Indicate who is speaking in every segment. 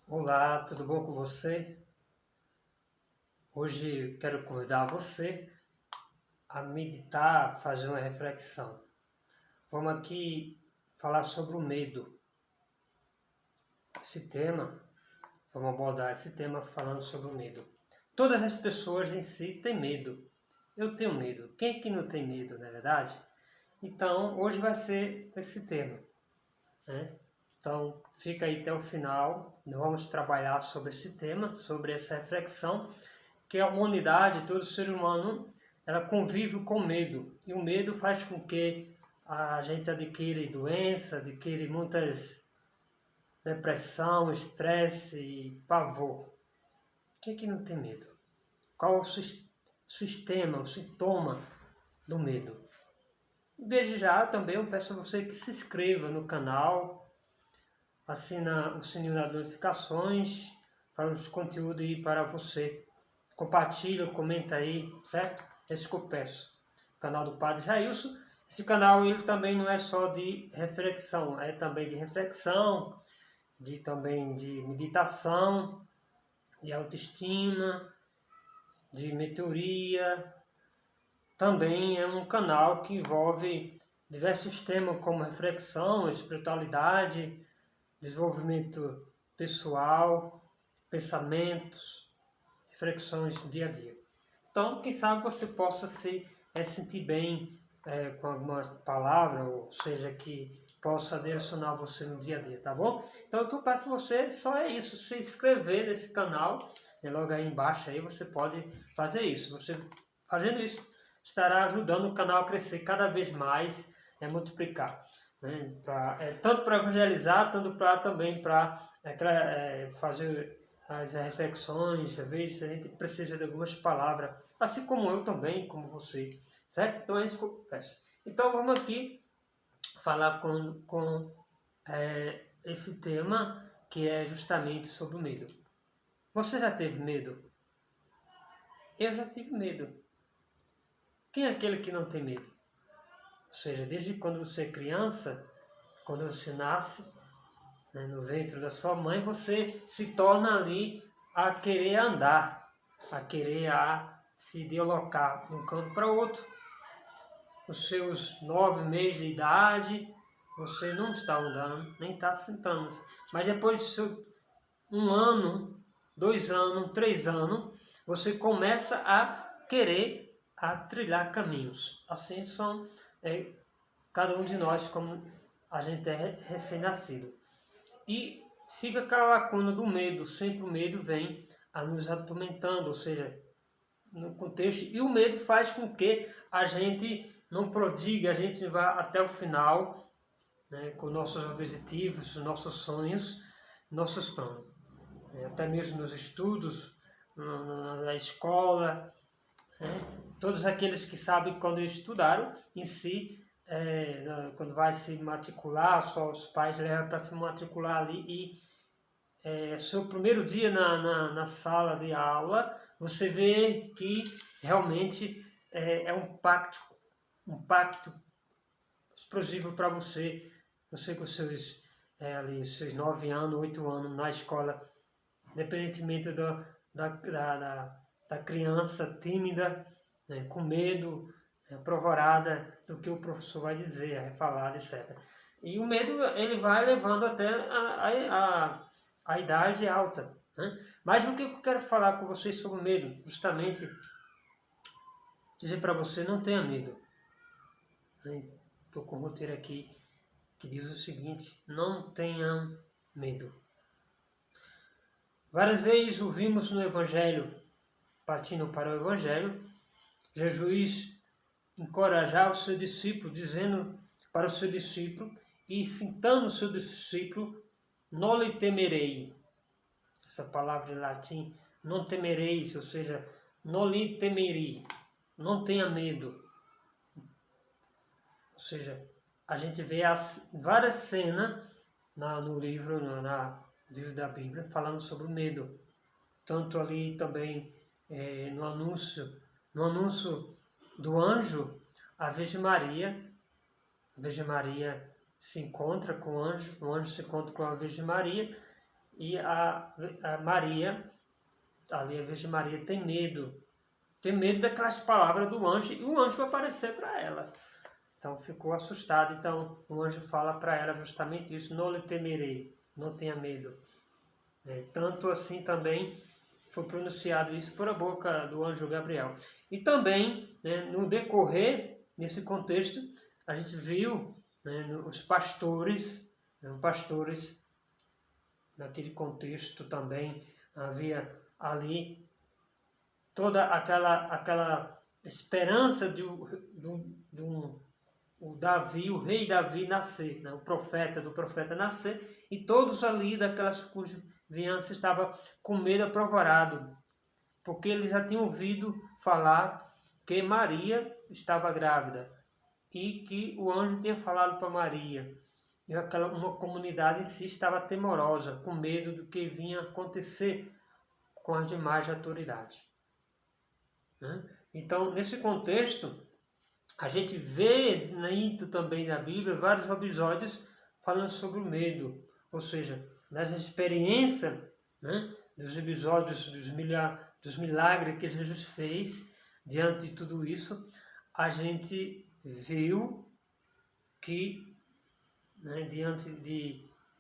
Speaker 1: Olá, tudo bom com você? Hoje quero convidar você a meditar, fazer uma reflexão. Vamos aqui falar sobre o medo. Esse tema, vamos abordar esse tema falando sobre o medo. Todas as pessoas em si têm medo. Eu tenho medo. Quem é que não tem medo, não é verdade? Então, hoje vai ser esse tema, né? Então, fica aí até o final. Nós vamos trabalhar sobre esse tema, sobre essa reflexão, que a humanidade, todo ser humano, ela convive com medo. E o medo faz com que a gente adquire doença, adquire muitas depressão, estresse e pavor. Quem é que não tem medo? Qual o sistema, o sintoma do medo? Desde já também eu peço a você que se inscreva no canal, assina o sininho das notificações para os conteúdos ir para você. Compartilha, comenta aí, certo? É isso que eu peço. O canal do Padre Jailson. Esse canal ele também não é só de reflexão, é também de reflexão, também de meditação, de autoestima, de mentoria. Também é um canal que envolve diversos temas como reflexão, espiritualidade, desenvolvimento pessoal, pensamentos, reflexões do dia a dia. Então, quem sabe você possa se sentir bem com alguma palavra, ou seja, que possa direcionar você no dia a dia, tá bom? Então, o que eu peço a você só é isso, se inscrever nesse canal, logo aí embaixo aí você pode fazer isso. Você fazendo isso, estará ajudando o canal a crescer cada vez mais, multiplicar. Né? Tanto para evangelizar, tanto para também para fazer as reflexões. Às vezes a gente precisa de algumas palavras, assim como eu também, como você, certo? Então é isso que eu peço. Então vamos aqui falar com esse tema que é justamente sobre o medo. Você já teve medo? Eu já tive medo. Quem é aquele que não tem medo? Ou seja, desde quando você é criança, quando você nasce, né, no ventre da sua mãe, você se torna ali a querer andar, a querer se deslocar de um canto para outro. Os seus 9 meses de idade, você não está andando, nem está sentando. Mas depois de seu 1 ano, 2 anos, 3 anos, você começa a querer trilhar caminhos. Assim são cada um de nós, como a gente é recém-nascido. E fica aquela lacuna do medo, sempre o medo vem a nos atormentando, ou seja, no contexto, e o medo faz com que a gente não prodigue, a gente vá até o final, né, com nossos objetivos, nossos sonhos, nossos planos. Até mesmo nos estudos, na escola, né, todos aqueles que sabem quando estudaram em si, quando vai se matricular, só os pais levam para se matricular ali e seu primeiro dia na sala de aula, você vê que realmente é um pacto explosivo para você. Você com seus 9 anos, 8 anos na escola, independentemente da criança tímida, né, com medo, apavorada do que o professor vai dizer, vai falar, etc. E o medo ele vai levando até a idade alta. Né? Mas o que eu quero falar com vocês sobre o medo? Justamente dizer para você, não tenha medo. Estou com um roteiro aqui que diz o seguinte: não tenham medo. Várias vezes ouvimos no Evangelho, partindo para o Evangelho, Jesus encorajar o seu discípulo, dizendo para o seu discípulo e citando o seu discípulo, não lhe temerei. Essa palavra em latim, não temereis, ou seja, não lhe temerei, não tenha medo. Ou seja, a gente vê várias cenas no livro, livro da Bíblia, falando sobre o medo. Tanto ali também no anúncio do anjo, a Virgem Maria se encontra com o anjo se encontra com a Virgem Maria, e a Maria, ali a Virgem Maria, tem medo daquelas palavras do anjo, e o anjo vai aparecer para ela. Então ficou assustada. Então o anjo fala para ela justamente isso: não lhe temerei, não tenha medo. Tanto assim também foi pronunciado isso por a boca do anjo Gabriel. E também, no decorrer, nesse contexto, a gente viu, os pastores, naquele contexto também havia ali toda aquela esperança o Davi, o rei Davi nascer, o profeta nascer, e todos ali daquelas cujas vizinhança estavam com medo apavorado, porque eles já tinham ouvido falar que Maria estava grávida e que o anjo tinha falado para Maria. E uma comunidade em si estava temorosa, com medo do que vinha acontecer com as demais autoridades. Então, nesse contexto, a gente vê também na Bíblia vários episódios falando sobre o medo, ou seja, nas experiências, dos episódios, dos milagres que Jesus fez diante de tudo isso, a gente viu que, diante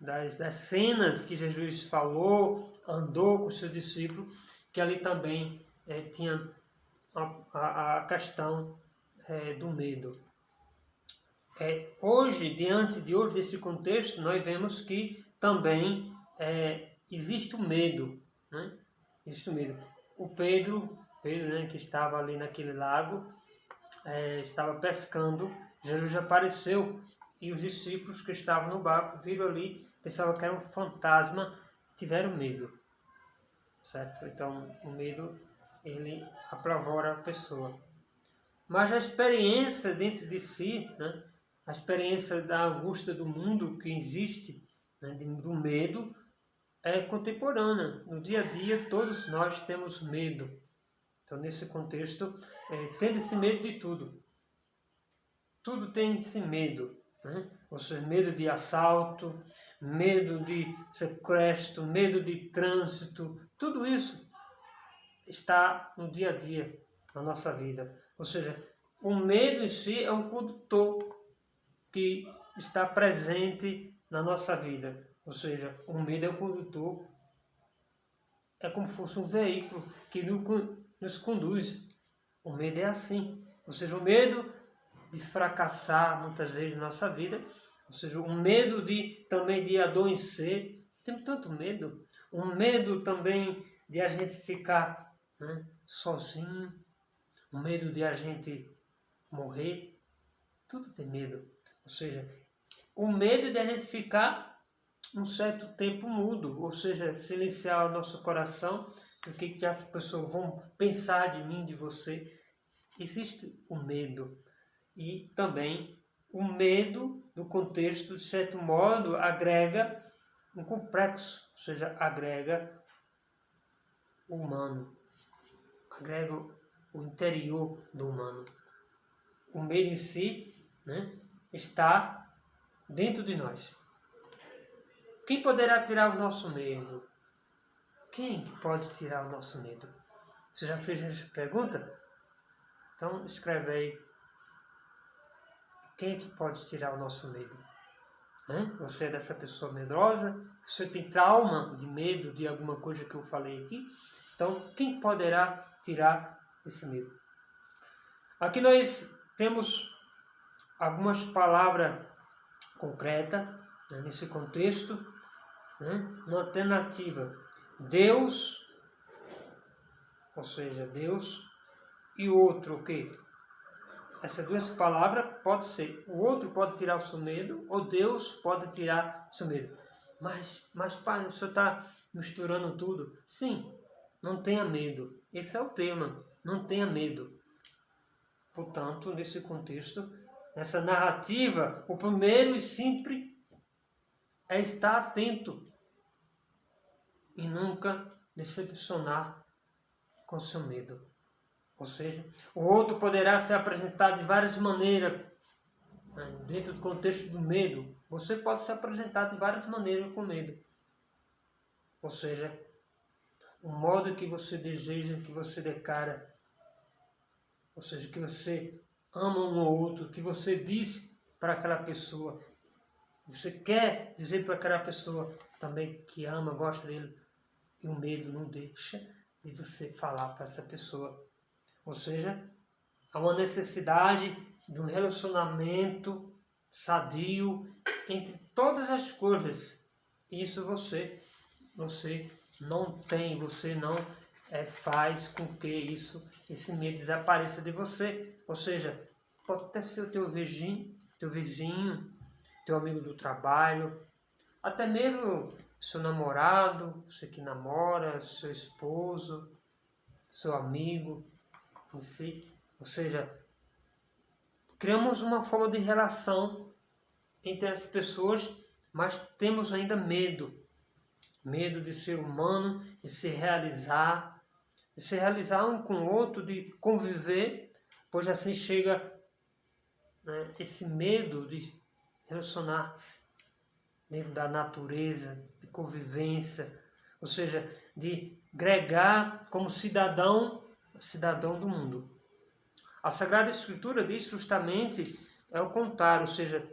Speaker 1: das cenas que Jesus falou, andou com os seus discípulos, que ali também tinha a questão do medo. Hoje, diante desse contexto, nós vemos que também existe o medo. Existe o medo. O Pedro, que estava ali naquele lago, estava pescando, Jesus apareceu e os discípulos que estavam no barco viram ali, pensavam que era um fantasma, tiveram medo. Certo? Então, o medo, ele apavora a pessoa. Mas a experiência dentro de si, a experiência da angústia do mundo que existe, do medo, é contemporânea. No dia a dia, todos nós temos medo. Então, nesse contexto, tem esse medo de tudo. Tudo tem esse medo. Ou seja, medo de assalto, medo de sequestro, medo de trânsito. Tudo isso está no dia a dia, na nossa vida. Ou seja, o medo em si é um condutor que está presente na nossa vida. Ou seja, o medo é um condutor, é como se fosse um veículo que nos conduz. O medo é assim. Ou seja, o medo de fracassar muitas vezes na nossa vida. Ou seja, o medo também de adoecer. Temos tanto medo. O medo também de a gente ficar sozinho. O medo de a gente morrer. Tudo tem medo. Ou seja, o medo de a gente ficar um certo tempo mudo, ou seja, silenciar o nosso coração, o que as pessoas vão pensar de mim, de você. Existe o medo. E também o medo, no contexto, de certo modo, agrega um complexo, ou seja, agrega o humano, agrega o interior do humano. O medo em si, está dentro de nós. Quem poderá tirar o nosso medo? Quem pode tirar o nosso medo? Você já fez essa pergunta? Então escreve aí. Quem é que pode tirar o nosso medo? Você é dessa pessoa medrosa? Você tem trauma de medo de alguma coisa que eu falei aqui? Então, quem poderá tirar esse medo? Aqui nós temos algumas palavras concretas nesse contexto, uma alternativa. Deus, ou seja, Deus, e o outro o quê? Essas duas palavras pode ser, o outro pode tirar o seu medo, ou Deus pode tirar o seu medo. Mas pai, o senhor está misturando tudo? Sim, não tenha medo. Esse é o tema, não tenha medo. Portanto, nesse contexto, nessa narrativa, o primeiro e sempre é estar atento e nunca decepcionar com seu medo. Ou seja, o outro poderá ser apresentado de várias maneiras, dentro do contexto do medo. Você pode ser apresentado de várias maneiras com medo. ou seja, o modo que você deseja, que você declara, ou seja, que você ama um ou outro, que você diz para aquela pessoa, você quer dizer para aquela pessoa também que ama, gosta dele, e o medo não deixa de você falar para essa pessoa. Ou seja, há uma necessidade de um relacionamento sadio entre todas as coisas. Isso você não tem, você não faz com que esse medo desapareça de você. Ou seja, pode até ser o teu vizinho, teu amigo do trabalho, até mesmo seu namorado, você que namora, seu esposo, seu amigo em si. Ou seja, criamos uma forma de relação entre as pessoas, mas temos ainda medo. Medo de ser humano, de se realizar um com o outro, de conviver, pois assim chega, né, esse medo de relacionar-se dentro da natureza, de convivência, ou seja, de gregar como cidadão do mundo. A Sagrada Escritura diz justamente o contrário, ou seja,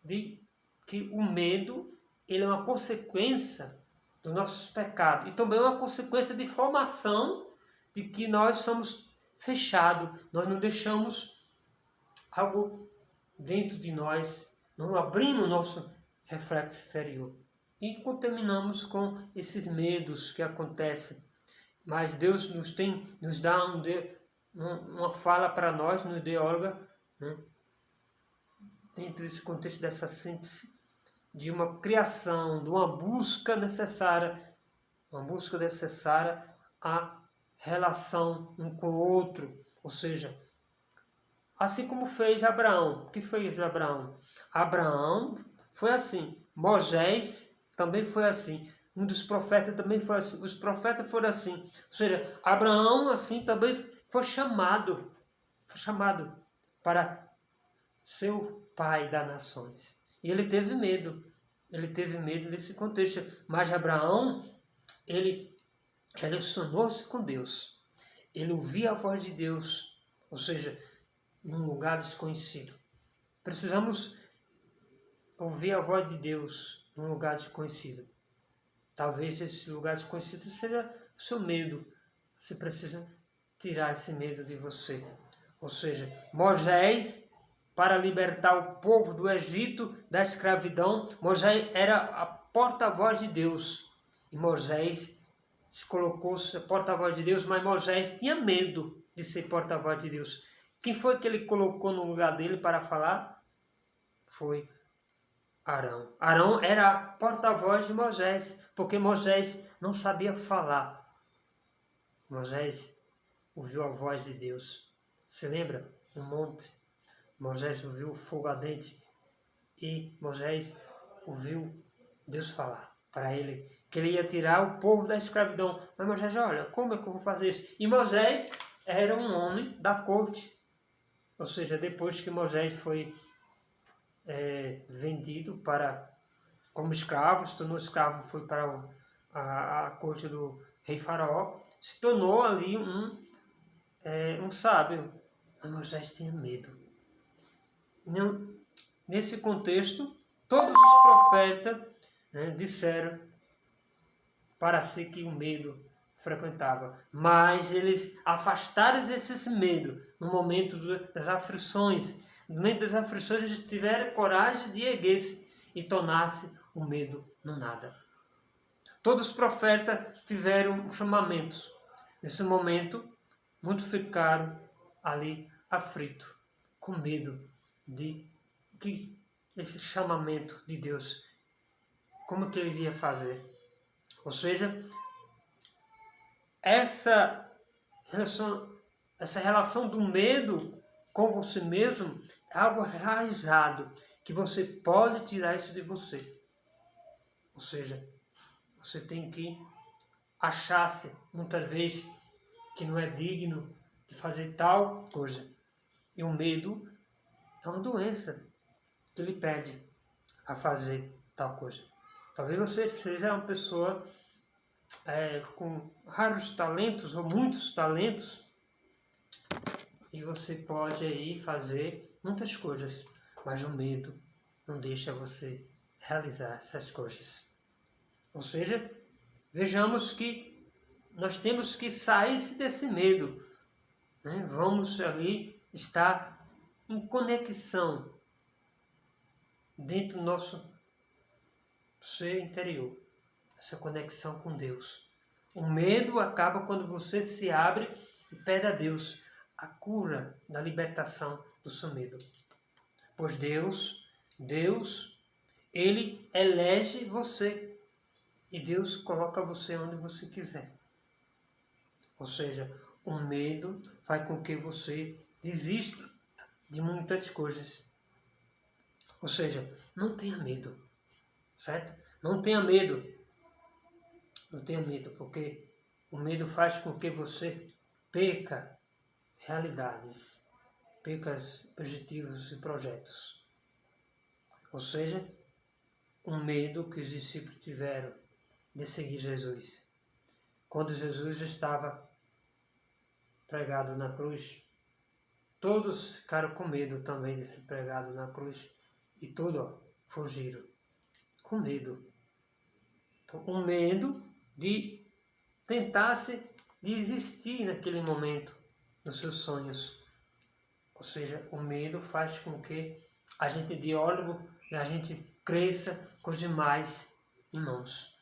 Speaker 1: de que o medo ele é uma consequência dos nossos pecados e também uma consequência de formação de que nós somos fechados, nós não deixamos algo dentro de nós, não abrimos o nosso reflexo inferior e contaminamos com esses medos que acontecem. Mas Deus nos dá uma fala para nós, nos dialoga, né, dentro desse contexto dessa síntese, de uma criação, de uma busca necessária à relação um com o outro. Ou seja, assim como fez Abraão. O que fez Abraão? Abraão foi assim. Moisés também foi assim. Um dos profetas também foi assim. Os profetas foram assim. Ou seja, Abraão assim também foi chamado para ser o pai das nações. E ele teve medo desse contexto. Mas Abraão, ele relacionou-se com Deus. Ele ouvia a voz de Deus, ou seja, num lugar desconhecido. Precisamos ouvir a voz de Deus num lugar desconhecido. Talvez esse lugar desconhecido seja o seu medo. Você precisa tirar esse medo de você. Ou seja, Moisés, para libertar o povo do Egito, da escravidão, Moisés era a porta-voz de Deus. E Moisés colocou-se porta-voz de Deus, mas Moisés tinha medo de ser porta-voz de Deus. Quem foi que ele colocou no lugar dele para falar? Foi Arão. Arão era a porta-voz de Moisés, porque Moisés não sabia falar. Moisés ouviu a voz de Deus. Se lembra? No monte, Moisés ouviu o fogo ardente e Moisés ouviu Deus falar para ele que ele ia tirar o povo da escravidão. Mas Moisés, olha, como é que eu vou fazer isso? E Moisés era um homem da corte. Ou seja, depois que Moisés foi vendido como escravo, se tornou escravo, foi para a corte do rei Faraó, se tornou ali um sábio. Mas Moisés tinha medo. Nesse contexto, todos os profetas, né, disseram para si que o medo frequentava, mas eles afastaram esse medo no momento das aflições. No momento das aflições, eles tiveram coragem de erguer-se e tornar-se o medo no nada. Todos os profetas tiveram chamamentos. Nesse momento, muitos ficaram ali aflitos, com medo de que esse chamamento de Deus, como que ele iria fazer? Ou seja, essa relação do medo com você mesmo é algo arraigado, que você pode tirar isso de você. Ou seja, você tem que achar-se, muitas vezes, que não é digno de fazer tal coisa. E o medo é uma doença que lhe pede a fazer tal coisa. Talvez você seja uma pessoa com raros talentos ou muitos talentos, e você pode aí fazer muitas coisas, mas o medo não deixa você realizar essas coisas. Ou seja, vejamos que nós temos que sair desse medo, né? Vamos ali estar em conexão dentro do nosso ser interior, essa conexão com Deus. O medo acaba quando você se abre e pede a Deus a cura da libertação do seu medo. Pois Deus, Ele elege você e Deus coloca você onde você quiser. Ou seja, o medo faz com que você desista de muitas coisas. Ou seja, não tenha medo, certo? Não tenha medo. Não tenha medo, porque o medo faz com que você perca realidades, perca objetivos e projetos. Ou seja, um medo que os discípulos tiveram de seguir Jesus. Quando Jesus estava pregado na cruz, todos ficaram com medo também de ser pregado na cruz e todos fugiram com medo. Então, um medo de tentar-se desistir naquele momento dos seus sonhos. Ou seja, o medo faz com que a gente dê óleo e a gente cresça com os demais irmãos.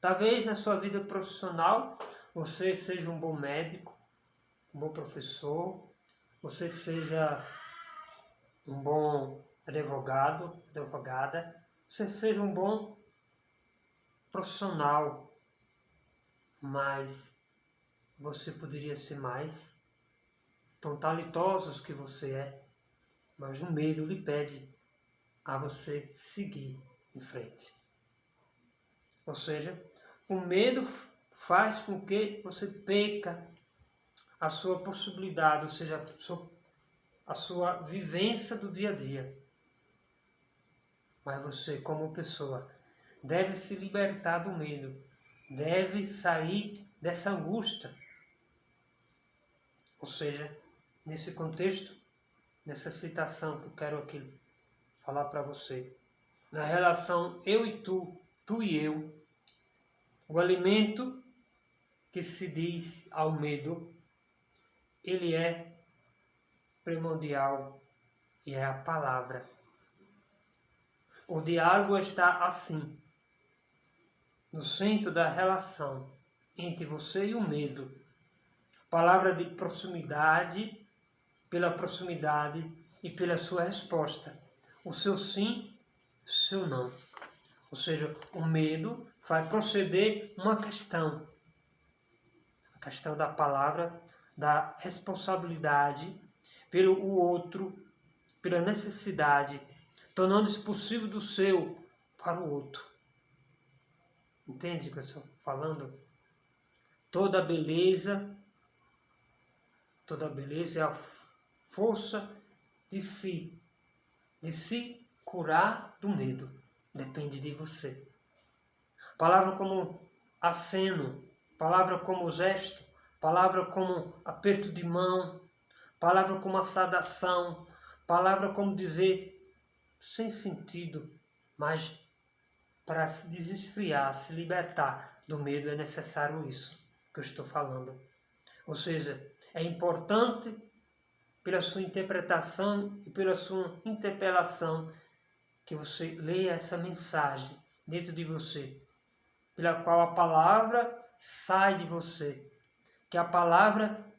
Speaker 1: Talvez na sua vida profissional você seja um bom médico, um bom professor, você seja um bom advogado, advogada, você seja um bom profissional, mas você poderia ser mais, tão talentosos que você é, mas o medo lhe pede a você seguir em frente. Ou seja, o medo faz com que você perca a sua possibilidade, ou seja, a sua vivência do dia a dia. Mas você, como pessoa, deve se libertar do medo, deve sair dessa angústia. Ou seja, nesse contexto, nessa citação que eu quero aqui falar para você, na relação eu e tu e eu, o alimento que se diz ao medo, ele é primordial e é a palavra. O diálogo está assim, no centro da relação entre você e o medo. Palavra de proximidade, pela proximidade e pela sua resposta. O seu sim, o seu não. Ou seja, o medo vai proceder uma questão. A questão da palavra, da responsabilidade pelo outro, pela necessidade, tornando-se possível do seu para o outro. Entende o que eu estou falando? Toda beleza é a força de se curar do medo. Depende de você. Palavra como aceno, palavra como gesto, palavra como aperto de mão, palavra como a saudação, palavra como dizer sem sentido, mas para se desesfriar, se libertar do medo é necessário isso que eu estou falando. Ou seja, é importante pela sua interpretação e pela sua interpelação que você leia essa mensagem dentro de você, pela qual a palavra sai de você, que a palavra